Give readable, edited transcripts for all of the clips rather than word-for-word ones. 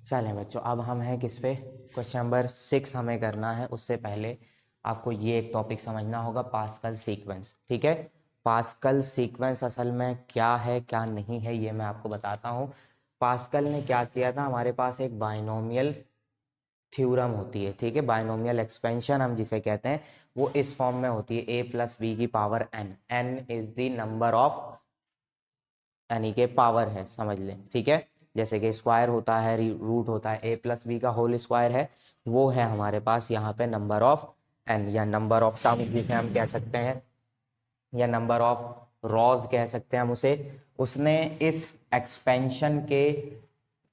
चलें बच्चों, अब हम हैं किस पे, क्वेश्चन नंबर 6 हमें करना है। उससे पहले आपको ये एक टॉपिक समझना होगा, पास्कल सीक्वेंस। ठीक है, पास्कल सीक्वेंस असल में क्या है क्या नहीं है ये मैं आपको बताता हूँ। पास्कल ने क्या किया था, हमारे पास एक बाइनोमियल थ्योरम होती है, ठीक है, बाइनोमियल एक्सपेंशन हम जिसे कहते हैं, वो इस फॉर्म में होती है a प्लस बी की power n। n is the number of, यानी कि पावर है, समझ लें। ठीक है, जैसे कि स्क्वायर होता है, रूट होता है, a प्लस बी का होल स्क्वायर है, वो है हमारे पास यहाँ पे नंबर ऑफ n, या नंबर ऑफ टर्म्स जिसे हम कह सकते हैं, या नंबर ऑफ रॉज कह सकते हैं हम उसे। उसने इस एक्सपेंशन के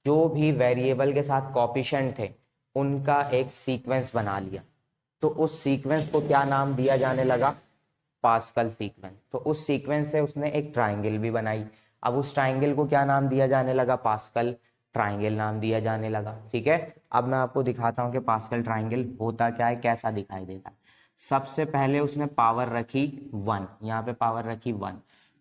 जो भी वेरिएबल के साथ कॉफिशिएंट थे उनका एक सीक्वेंस बना लिया। तो उस सीक्वेंस को क्या नाम दिया जाने लगा, पास्कल सीक्वेंस। तो उस सीक्वेंस से उसने एक ट्राइंगल भी बनाई। अब उस ट्राइंगल को क्या नाम दिया जाने लगा, पास्कल ट्राइंगल नाम दिया जाने लगा। ठीक है, अब मैं आपको दिखाता हूँ कि पास्कल ट्राइंगल होता क्या है, कैसा दिखाई देता है। सबसे पहले उसने पावर रखी 1, यहाँ पे पावर रखी 1,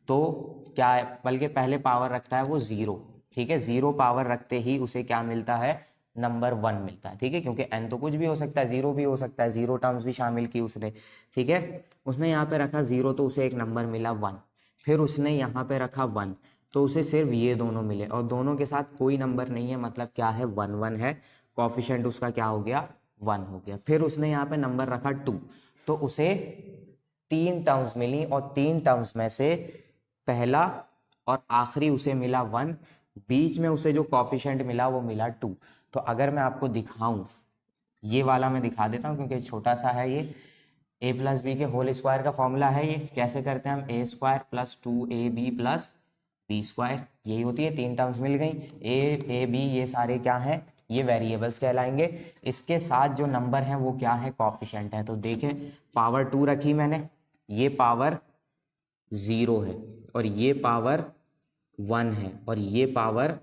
तो क्या है, बल्कि पहले पावर रखता है वो 0। ठीक है, 0 पावर रखते ही उसे क्या मिलता है, नंबर 1 मिलता है। ठीक है, क्योंकि n तो कुछ भी हो सकता है, 0 भी हो सकता है, 0 टर्म्स भी शामिल की उसने। ठीक है, उसने यहाँ पे रखा 0 तो उसे एक नंबर मिला 1। फिर उसने यहाँ पे रखा 1 तो उसे सिर्फ ये दोनों मिले, और दोनों के साथ कोई नंबर नहीं है, मतलब क्या है, 1 1 है, कॉफिशिएंट उसका क्या हो गया, 1 हो गया। फिर उसने यहाँ पे नंबर रखा 2 तो उसे 3 टर्म्स मिली, और 3 टर्म्स में से पहला और आखिरी उसे मिला 1, बीच में उसे जो कॉफिशिएंट मिला वो मिला 2। तो अगर मैं आपको दिखाऊं, ये वाला मैं दिखा देता हूँ क्योंकि छोटा सा है ये, a प्लस बी के होल स्क्वायर का फॉर्मूला है ये। कैसे करते हैं हम, A square plus 2ab plus B square, यही होती है, 3 टर्म्स मिल गई। ए बी ये सारे क्या हैं, ये वेरिएबल्स कहलाएंगे। इसके साथ जो नंबर हैं वो क्या है, कॉफिशिएंट है। तो देखें, पावर 2 रखी मैंने, ये पावर 0 है, और ये पावर 1 है, और ये पावर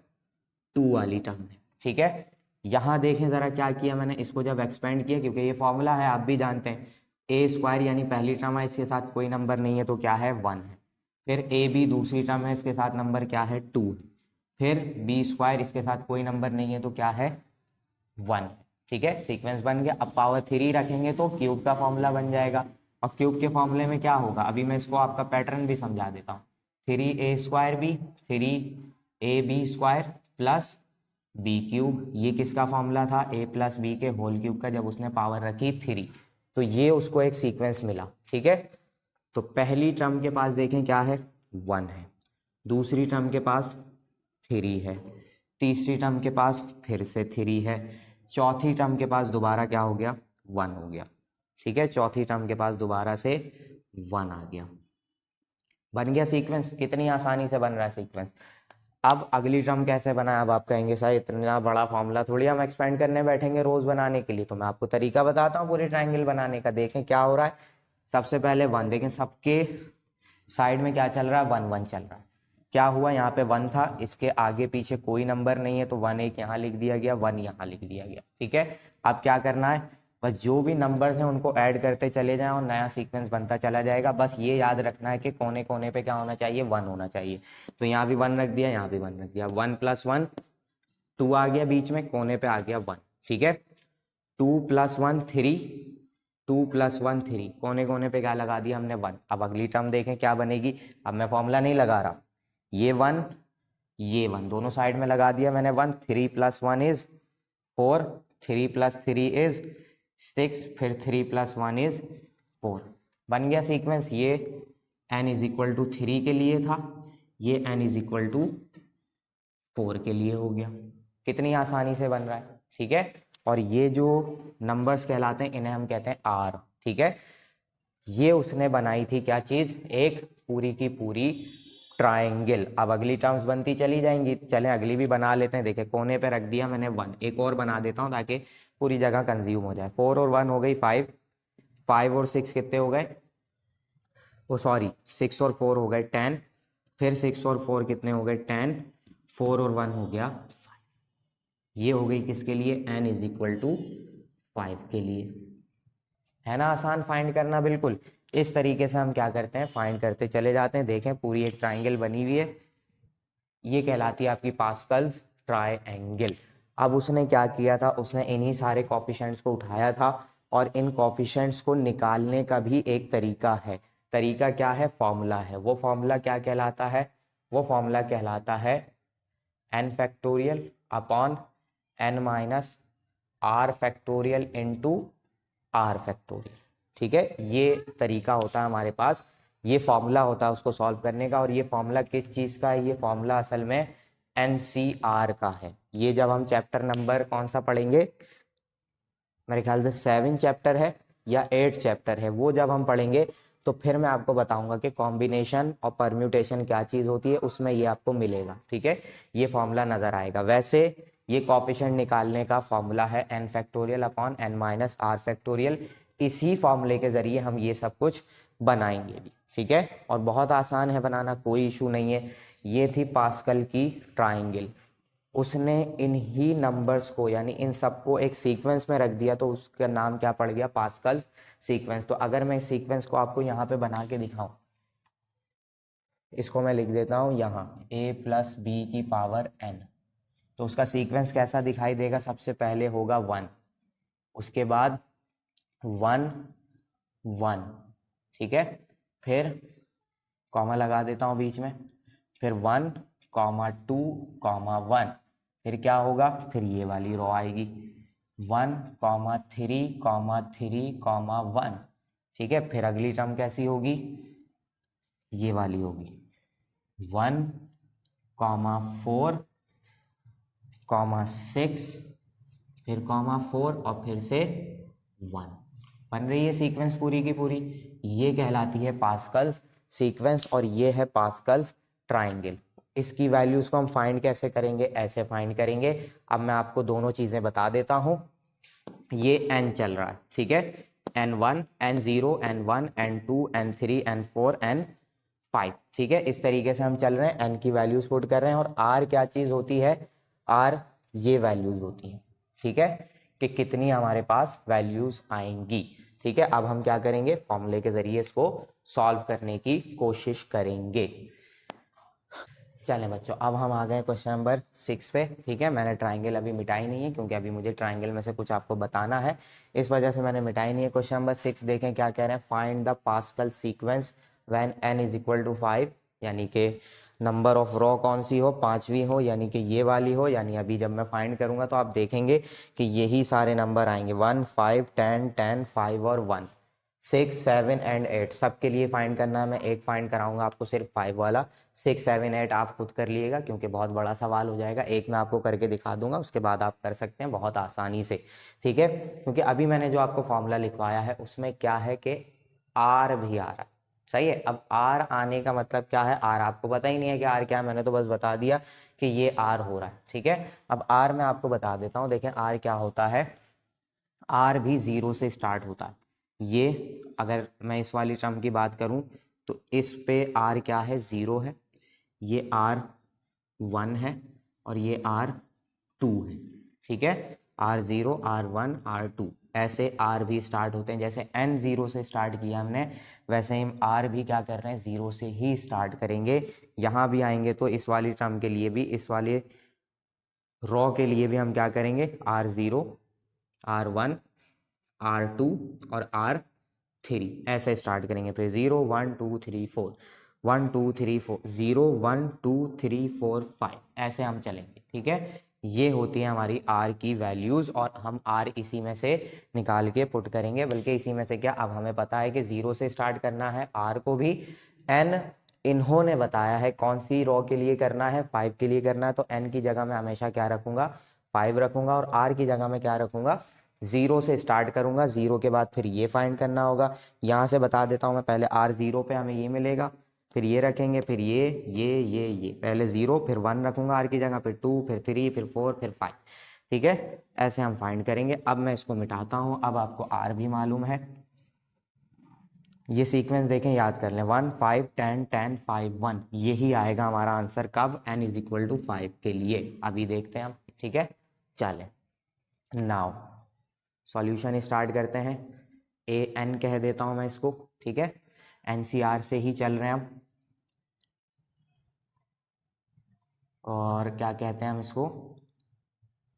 2 वाली टर्म है। ठीक है, यहां देखें जरा क्या किया मैंने, इसको जब एक्सपेंड किया, क्योंकि ये फॉर्मूला है आप भी जानते हैं, ए स्क्वायर यानी पहली टर्म है, इसके साथ कोई नंबर नहीं है तो क्या है, 1 है। फिर ए बी दूसरी टर्म है, इसके साथ नंबर क्या है, 2 है। फिर बी स्क्वायर, इसके साथ कोई नंबर नहीं है तो क्या है, 1 है। ठीक है, सीक्वेंस बन गया। अब पावर 3 रखेंगे तो क्यूब का फॉर्मूला बन जाएगा, और क्यूब के फॉर्मूले में क्या होगा, अभी मैं इसको आपका पैटर्न भी समझा देता हूँ। 3a square B, 3ab square plus B cube, ये किसका फॉर्मूला था, a प्लस बी के होल क्यूब का, जब उसने पावर रखी 3। तो ये उसको एक सीक्वेंस मिला। ठीक है, तो पहली टर्म के पास देखें क्या है, 1 है, दूसरी टर्म के पास 3 है, तीसरी टर्म के पास फिर से 3 है, चौथी टर्म के पास दोबारा क्या हो गया, 1 हो गया। ठीक है, चौथी टर्म के पास दोबारा से 1 आ गया, बन गया सीक्वेंस। कितनी आसानी से बन रहा है सीक्वेंस। अब अगली टर्म कैसे बनाया, अब आप कहेंगे सर इतना बड़ा फॉर्मूला थोड़ी हम एक्सपेंड करने बैठेंगे रोज बनाने के लिए, तो मैं आपको तरीका बताता हूँ पूरे ट्राइंगल बनाने का। देखें क्या हो रहा है, सबसे पहले 1, देखें सबके साइड में क्या चल रहा है, 1 1 चल रहा है। क्या हुआ, यहाँ पे 1 था, इसके आगे पीछे कोई नंबर नहीं है तो 1 एक यहाँ लिख दिया गया, 1 यहाँ लिख दिया गया। ठीक है, अब क्या करना है, बस जो भी नंबर्स हैं उनको ऐड करते चले जाएं और नया सीक्वेंस बनता चला जाएगा। बस ये याद रखना है कि कोने कोने पे क्या होना चाहिए, 1 होना चाहिए। तो यहाँ भी 1 रख दिया, यहाँ भी 1 रख दिया, 1 + 1 2 आ गया, बीच में कोने पे आ गया 1। ठीक है, 2 + 1 3, 2 + 1 3, कोने कोने पे क्या लगा दिया हमने, 1। अब अगली टर्म देखें क्या बनेगी, अब मैं फॉर्मूला नहीं लगा रहा, ये 1 ये 1 दोनों साइड में लगा दिया मैंने 1। 3 + 1 इज 4, 3 + 3 इज 6, फिर 3 + 1 इज 4। बन गया सीक्वेंस। ये n = 3 के लिए था, ये n = 4 के लिए हो गया। कितनी आसानी से बन रहा है। ठीक है, और ये जो नंबर्स कहलाते हैं इन्हें हम कहते हैं r। ठीक है, ये उसने बनाई थी क्या चीज, एक पूरी की पूरी ट्राइंगल। अब अगली टर्म्स बनती चली जाएंगी, चलें अगली भी बना लेते हैं। देखिए कोने पे रख दिया मैंने 1, एक और बना देता हूं ताकि पूरी जगह कंज्यूम हो जाए। 4 और 1 हो गई 5, 5 और 6 कितने हो गए, ओ सॉरी 6 और 4 हो गए 10, फिर 6 और 4 कितने हो गए 10, 4 और 1 हो गया 5। ये हो गई किसके लिए, n = 5 के लिए। है ना आसान फाइंड करना, बिल्कुल इस तरीके से हम क्या करते हैं, फाइंड करते चले जाते हैं। देखें पूरी एक ट्राइंगल बनी हुई है, ये कहलाती है आपकी पास्कल्स ट्राइंगल। अब उसने क्या किया था, उसने इन्हीं सारे कॉफिशेंट्स को उठाया था और इन कॉफिशेंट्स को निकालने का भी एक तरीका है। तरीका क्या है, फॉर्मूला है। वो फॉर्मूला क्या कहलाता है, वो फॉर्मूला कहलाता है n factorial upon n minus r factorial into r factorial. ठीक है, ये तरीका होता है हमारे पास, ये फॉर्मूला होता है उसको सॉल्व करने का। और ये फॉर्मूला किस चीज का है, ये फॉर्मूला असल में NCR का है। ये जब हम चैप्टर नंबर कौन सा पढ़ेंगे, मेरे ख्याल से 7 चैप्टर है या 8 चैप्टर है, वो जब हम पढ़ेंगे तो फिर मैं आपको बताऊंगा कि कॉम्बिनेशन और परम्यूटेशन क्या चीज होती है, उसमें ये आपको मिलेगा। ठीक है, ये फॉर्मूला नजर आएगा। वैसे ये कॉफिशिएंट निकालने का फॉर्मूला है n factorial upon n minus r factorial. इसी फॉर्मूले के जरिए हम ये सब कुछ बनाएंगे भी। ठीक है, और बहुत आसान है बनाना, कोई इशू नहीं है। ये थी पास्कल की ट्राइंगल। उसने इन्हीं नंबर्स को यानी इन सबको एक सीक्वेंस में रख दिया, तो उसका नाम क्या पड़ गया, पास्कल सीक्वेंस। तो अगर मैं इस सीक्वेंस को आपको यहाँ पे बना के दिखाऊं, इसको मैं लिख देता हूँ यहाँ a प्लस बी की पावर n, तो उसका सीक्वेंस कैसा दिखाई देगा, सबसे पहले होगा 1, उसके बाद 1 1, ठीक है, फिर कॉमा लगा देता हूँ बीच में, फिर 1 2 1, फिर क्या होगा, फिर ये वाली रो आएगी 1 3 3 1। ठीक है, फिर अगली टर्म कैसी होगी, ये वाली होगी 1 4 6, फिर 4 और फिर से 1। बन रही है सीक्वेंस पूरी की पूरी। ये कहलाती है पास्कल्स सीक्वेंस और ये है पास्कल्स ट्राइंगल। इसकी वैल्यूज को हम फाइंड कैसे करेंगे, ऐसे फाइंड करेंगे। अब मैं आपको दोनों चीजें बता देता हूं। ये n चल रहा है, ठीक है, n1 n0 n1 n2 n3 n4 n5। ठीक है, इस तरीके से हम चल रहे हैं, n की वैल्यूज पुट कर रहे हैं। और r क्या चीज होती है, r ये वैल्यूज होती है। ठीक है, कि कितनी हमारे पास वैल्यूज आएंगी। ठीक है, अब हम क्या करेंगे, फॉर्मूले के जरिए इसको सॉल्व करने की कोशिश करेंगे। चलें बच्चों, अब हम आ गए क्वेश्चन नंबर 6 पे। ठीक है, मैंने ट्राइंगल अभी मिटाई नहीं है क्योंकि अभी मुझे ट्राइंगल में से कुछ आपको बताना है, इस वजह से मैंने मिटाई नहीं है। क्वेश्चन नंबर 6 देखें क्या कह रहे हैं, find the Pascal sequence when n is equal to 5, यानी कि नंबर ऑफ रो कौन सी हो, पांचवी हो, यानी कि ये वाली हो। यानी अभी जब मैं फाइंड करूंगा तो आप देखेंगे कि यही सारे नंबर आएंगे 1 5 10 10 5 और 1 6 7 एंड 8 सबके लिए फाइंड करना है। मैं एक फाइंड कराऊंगा आपको सिर्फ 5 वाला, 6 7 8 आप खुद कर लिएगा क्योंकि बहुत बड़ा सवाल हो जाएगा। एक मैं आपको करके दिखा दूंगा, उसके बाद आप कर सकते हैं बहुत आसानी से। ठीक है, क्योंकि अभी मैंने जो आपको फॉर्मूला लिखवाया है उसमें क्या है कि आर भी आ रहा है। सही है, अब आर आने का मतलब क्या है, आर आपको पता ही नहीं है कि आर क्या है, मैंने तो बस बता दिया कि ये आर हो रहा है। ठीक है, अब आर मैं आपको बता देता हूँ। देखें आर क्या होता है, आर भी 0 से स्टार्ट होता है। ये अगर मैं इस वाली टर्म की बात करूं तो इस पे आर क्या है, 0 है, ये आर 1 है और ये आर 2 है। ठीक है, R0 R1 R2 ऐसे R भी स्टार्ट होते हैं। जैसे N 0 से स्टार्ट किया हमने, वैसे ही हम R भी क्या कर रहे हैं, 0 से ही स्टार्ट करेंगे। यहाँ भी आएंगे तो इस वाली टर्म के लिए भी, इस वाले रॉ के लिए भी हम क्या करेंगे, R0 R1 R2 और R3 ऐसे स्टार्ट करेंगे। फिर 0 1 2 3 4 1 2 3 4 0 1 2 3 4 5 ऐसे हम चलेंगे। ठीक है, ये होती है हमारी R की वैल्यूज और हम R इसी में से निकाल के पुट करेंगे। बल्कि इसी में से क्या, अब हमें पता है कि 0 से स्टार्ट करना है R को भी। N इन्होंने बताया है कौन सी रॉ के लिए करना है, 5 के लिए करना है, तो N की जगह मैं हमेशा क्या रखूंगा, 5 रखूंगा। और R की जगह में क्या रखूंगा, 0 से स्टार्ट करूंगा। 0 के बाद फिर ये फाइंड करना होगा। यहाँ से बता देता हूँ मैं, पहले R0 पे हमें ये मिलेगा, फिर ये रखेंगे, फिर ये पहले 0 फिर 1 रखूंगा R की जगह, फिर 2 फिर 3 फिर 4 फिर 5। ठीक है, ऐसे हम फाइंड करेंगे। अब मैं इसको मिटाता हूँ। अब आपको R भी मालूम है, ये सीक्वेंस देखें, याद कर लें 1 5 10 10 5 1, यही आएगा हमारा आंसर कब, n इज इक्वल टू 5 के लिए। अभी देखते हैं हम। ठीक है, चलें नाउ सॉल्यूशन स्टार्ट करते हैं। ए एन कह देता हूं मैं इसको। ठीक है, एनसीआर से ही चल रहे हैं हम, और क्या कहते हैं हम इसको,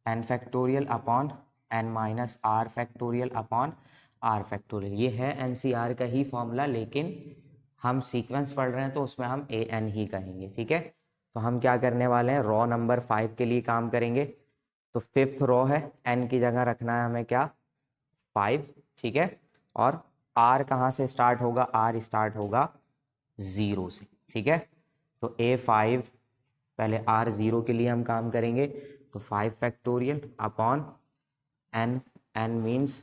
n factorial upon n minus r factorial upon r factorial. ये है NCR का ही फॉर्मूला, लेकिन हम सीक्वेंस पढ़ रहे हैं तो उसमें हम an ही कहेंगे, ठीक है। तो हम क्या करने वाले हैं, रॉ नंबर 5 के लिए काम करेंगे। तो फिफ्थ रॉ है, n की जगह रखना है हमें क्या, 5, ठीक है। और r कहाँ से स्टार्ट होगा, r स्टार्ट होगा 0 से, ठीक है। तो A5 पहले R0 के लिए हम काम करेंगे, तो 5 factorial upon n, n means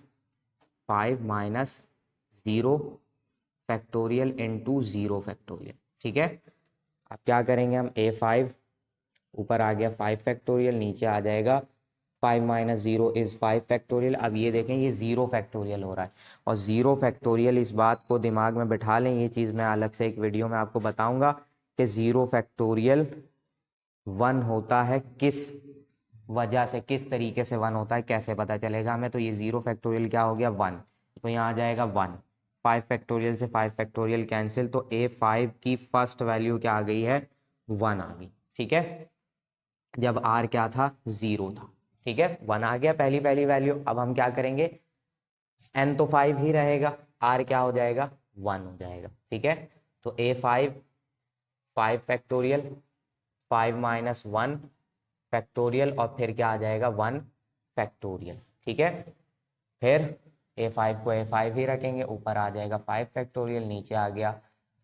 5 minus 0 factorial into 0 factorial, ठीक है। अब क्या करेंगे हम, A5 ऊपर आ गया 5 फैक्टोरियल, नीचे आ जाएगा 5 माइनस 0 इज 5 फैक्टोरियल। अब ये देखें ये 0 फैक्टोरियल हो रहा है, और 0 फैक्टोरियल, इस बात को दिमाग में बिठा लें, ये चीज़ मैं अलग से एक वीडियो में आपको बताऊंगा कि 0 फैक्टोरियल 1 होता है किस वजह से, किस तरीके से 1 होता है, कैसे पता चलेगा हमें। तो ये 0 फैक्टोरियल क्या हो गया, 1, तो यहाँ आ जाएगा 1। 5 फैक्टोरियल से 5 फैक्टोरियल कैंसिल, तो A5 की फर्स्ट वैल्यू क्या आ गई है, 1 आ गई, ठीक है। जब R क्या था, 0 था, ठीक है। 1 आ गया पहली पहली वैल्यू। अब हम क्या करेंगे, n तो 5 ही रहेगा, R क्या हो जाएगा, 1 हो जाएगा, ठीक है। तो A5 5 फैक्टोरियल, 5 माइनस 1 फैक्टोरियल, और फिर क्या आ जाएगा, 1 फैक्टोरियल, ठीक है। फिर A5 को A5 ही रखेंगे, ऊपर आ जाएगा 5 फैक्टोरियल, नीचे आ गया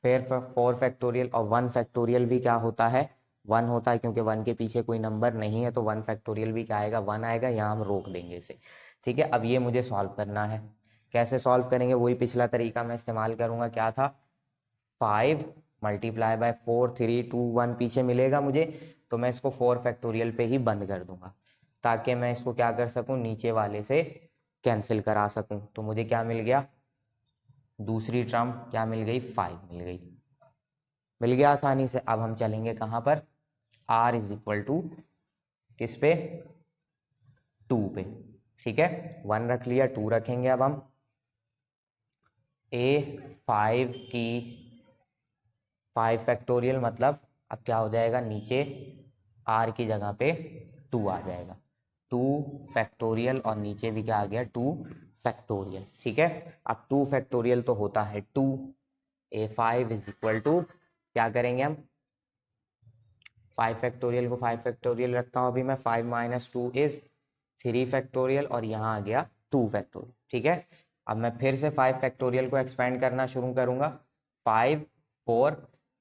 फिर 4 फैक्टोरियल, और 1 फैक्टोरियल भी क्या होता है, 1 होता है, क्योंकि 1 के पीछे कोई नंबर नहीं है, तो 1 फैक्टोरियल भी क्या आएगा, 1 आएगा। यहाँ हम रोक देंगे इसे, ठीक है। अब ये मुझे सॉल्व करना है, कैसे सॉल्व करेंगे, वही पिछला तरीका मैं इस्तेमाल करूंगा, क्या था, 5 मल्टीप्लाई बाय 4, 3, 2, 1 पीछे मिलेगा मुझे, तो मैं इसको 4 फैक्टोरियल पे ही बंद कर दूंगा, ताकि मैं इसको क्या कर सकूं, नीचे वाले से कैंसिल करा सकूं। तो मुझे क्या मिल गया, दूसरी टर्म क्या मिल गई, 5 मिल गई, मिल गया आसानी से। अब हम चलेंगे कहाँ पर, R इज इक्वल टू किस पे, 2 पे, ठीक है। 1 रख लिया, 2 रखेंगे। अब हम A5 की 5 फैक्टोरियल, मतलब अब क्या हो जाएगा, नीचे R की जगह पे 2 आ जाएगा, 2 फैक्टोरियल, और नीचे भी क्या आ गया, 2 फैक्टोरियल, ठीक है। अब 2 फैक्टोरियल तो होता है 2, A5 इज इक्वल टू, क्या करेंगे हम, 5 फैक्टोरियल को 5 फैक्टोरियल रखता हूँ अभी मैं, 5 माइनस 2 इज 3 फैक्टोरियल, और यहाँ आ गया 2 फैक्टोरियल, ठीक है। अब मैं फिर से 5 फैक्टोरियल को एक्सपेंड करना शुरू करूंगा, 5, 4,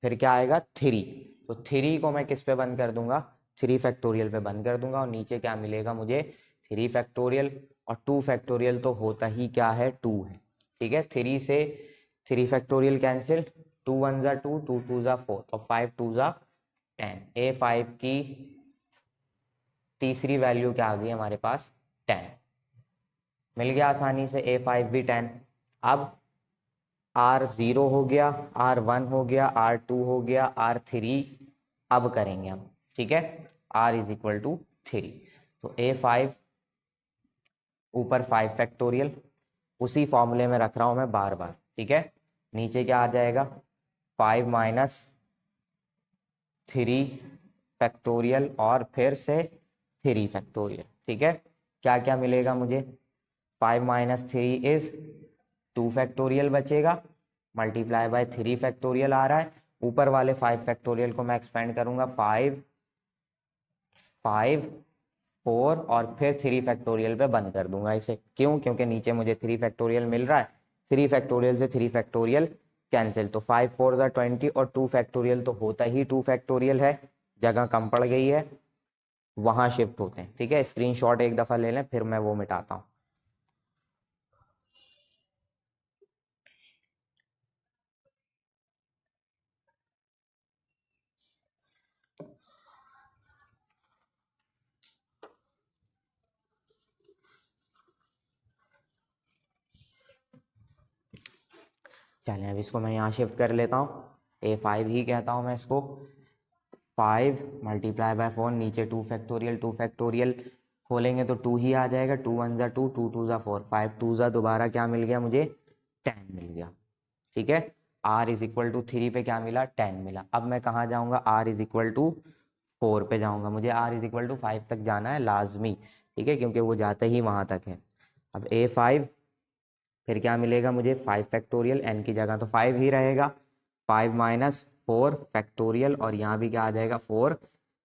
फिर क्या आएगा, 3, तो 3 को मैं किस पे बंद कर दूंगा, 3 फैक्टोरियल पे बंद कर दूंगा, और नीचे क्या मिलेगा मुझे, 3 फैक्टोरियल, और 2 फैक्टोरियल तो होता ही क्या है, 2 है, ठीक है। 3 से 3 फैक्टोरियल कैंसिल, 2 1 जा 2, 2 2 जा 4, और 5 2 जा 10। A5 की तीसरी वैल्यू क्या आ गई हमारे पास, 10, मिल गया आसानी से, A5 भी 10। अब R0 हो गया, R1 हो गया, R2 हो गया, R3 अब करेंगे हम, ठीक है। R इज इक्वल टू 3, तो A5 ऊपर 5 फैक्टोरियल, उसी फॉर्मूले में रख रहा हूं मैं बार बार, ठीक है। नीचे क्या आ जाएगा, 5 माइनस 3 फैक्टोरियल, और फिर से 3 फैक्टोरियल, ठीक है। क्या क्या मिलेगा मुझे, 5 माइनस 3 इज 2 फैक्टोरियल बचेगा, मल्टीप्लाई बाय 3 फैक्टोरियल आ रहा है, ऊपर वाले 5 फैक्टोरियल को मैं एक्सपेंड करूंगा, 5 5 4, और फिर 3 फैक्टोरियल पे बंद कर दूंगा इसे, क्यों, क्योंकि नीचे मुझे 3 फैक्टोरियल मिल रहा है, 3 फैक्टोरियल से 3 फैक्टोरियल कैंसिल, तो 5 4 जा 20, और 2 फैक्टोरियल तो होता ही 2 फैक्टोरियल है, जगह कम पड़ गई है, वहां शिफ्ट होते हैं, ठीक है। स्क्रीनशॉट एक दफा ले लें, फिर मैं वो मिटाता हूँ। चलें, अब इसको मैं यहाँ शिफ्ट कर लेता हूँ, A5 ही कहता हूँ मैं इसको, 5 मल्टीप्लाई बाय 4, नीचे 2 फैक्टोरियल, 2 फैक्टोरियल खोलेंगे तो 2 ही आ जाएगा, 2 1 जा 2, 2 2 जा 4, 5 2 जा दोबारा क्या मिल गया मुझे, 10 मिल गया, ठीक है। R इज इक्वल टू 3 पे क्या मिला, 10 मिला। अब मैं कहाँ जाऊँगा, R इज इक्वल टू 4 पे जाऊँगा, मुझे R इज इक्वल टू 5 तक जाना है लाजमी, ठीक है, क्योंकि वो जाते ही वहाँ तक है। अब A5 फिर क्या मिलेगा मुझे 5 फैक्टोरियल, n की जगह तो 5 ही रहेगा, 5 माइनस 4 फैक्टोरियल और यहाँ भी क्या आ जाएगा 4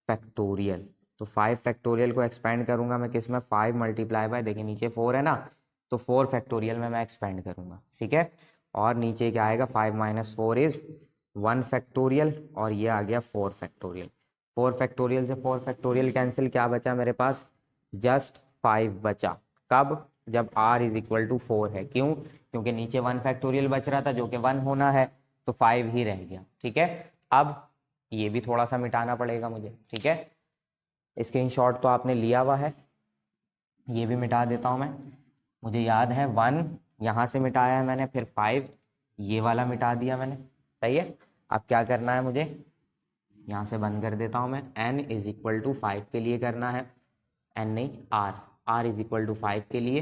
फैक्टोरियल। तो 5 फैक्टोरियल को एक्सपेंड करूंगा मैं किस में, 5 मल्टीप्लाई बाय, देखिए नीचे 4 है ना, तो 4 फैक्टोरियल में मैं एक्सपेंड करूंगा। ठीक है, और नीचे क्या आएगा 5 माइनस 4 इज 1 फैक्टोरियल और ये आ गया 4 फैक्टोरियल। 4 फैक्टोरियल से 4 फैक्टोरियल कैंसिल, क्या बचा मेरे पास, जस्ट 5 बचा। कब, जब r इज इक्वल टू 4 है। क्यों, क्योंकि नीचे 1 फैक्टोरियल बच रहा था जो कि 1 होना है, तो 5 ही रह गया। ठीक है, अब ये भी थोड़ा सा मिटाना पड़ेगा मुझे। ठीक है, स्क्रीनशॉट तो आपने लिया हुआ है, ये भी मिटा देता हूं मैं। मुझे याद है 1 यहाँ से मिटाया है मैंने, फिर 5 ये वाला मिटा दिया मैंने। सही है, अब क्या करना है मुझे, यहाँ से बंद कर देता हूँ मैं। n इज इक्वल टू 5 के लिए करना है, n नहीं r इज इक्वल टू 5 के लिए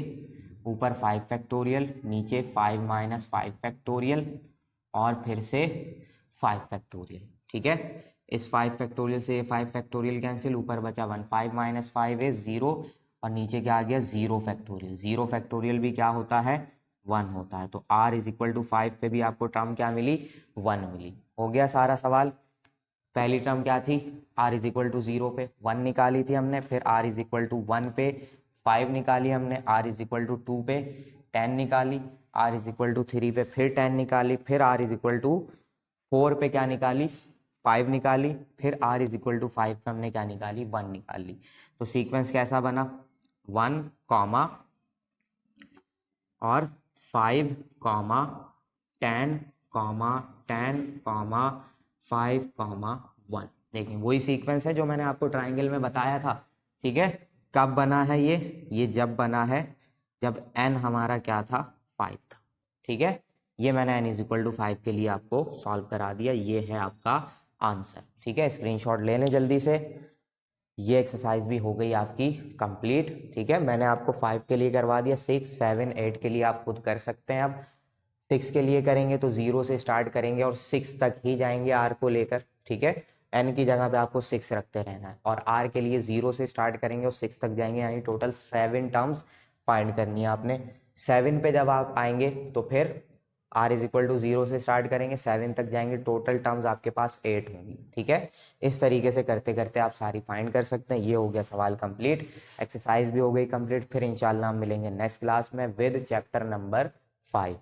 ऊपर 5 फैक्टोरियल, नीचे 5 माइनस 5 फैक्टोरियल और फिर से 5 फैक्टोरियल। ठीक है, इस 5 फैक्टोरियल से 5 फैक्टोरियल कैंसिल, ऊपर बचा 1, 5 माइनस 5 इज 0 और नीचे क्या आ गया 0 फैक्टोरियल। 0 फैक्टोरियल भी क्या होता है, 1 होता है। तो r इज इक्वल टू 5 पे भी आपको टर्म क्या मिली, 1 मिली। हो गया सारा सवाल। पहली टर्म क्या थी, r इज इक्वल टू 0 पे 1 निकाली थी हमने, फिर r इज इक्वल टू 1 पे 5 निकाली हमने, r इज इक्वल टू 2 पे 10 निकाली, r इज इक्वल टू 3 पे फिर 10 निकाली, फिर r इज इक्वल टू 4 पे क्या निकाली, 5 निकाली, फिर r इज इक्वल टू 5 पे हमने क्या निकाली, 1 निकाली। तो सीक्वेंस कैसा बना, 1 कॉमा और 5 कॉमा 10 कॉमा 10 कॉमा 5 कॉमा 1। देखिए वही सीक्वेंस है जो मैंने आपको ट्राइंगल में बताया था। ठीक है, कब बना है ये जब बना है जब n हमारा क्या था, 5 था। ठीक है, ये मैंने n इज इक्वल टू 5 के लिए आपको सॉल्व करा दिया, ये है आपका आंसर। ठीक है, स्क्रीनशॉट ले लें जल्दी से। ये एक्सरसाइज भी हो गई आपकी कंप्लीट। ठीक है, मैंने आपको 5 के लिए करवा दिया, 6 7 8 के लिए आप खुद कर सकते हैं। अब 6 के लिए करेंगे तो 0 से स्टार्ट करेंगे और 6 तक ही जाएंगे r को लेकर। ठीक है, n की जगह पे आपको 6 रखते रहना है और r के लिए 0 से स्टार्ट करेंगे और 6 तक जाएंगे, यानी टोटल 7 टर्म्स फाइंड करनी है आपने। 7 पे जब आप आएंगे तो फिर r इज इक्वल टू 0 से स्टार्ट करेंगे, 7 तक जाएंगे, टोटल टर्म्स आपके पास 8 होंगी। ठीक है, इस तरीके से करते करते आप सारी फाइंड कर सकते हैं। ये हो गया सवाल कंप्लीट, एक्सरसाइज भी हो गई कंप्लीट। फिर इंशाल्लाह हम मिलेंगे नेक्स्ट क्लास में विद चैप्टर नंबर 5।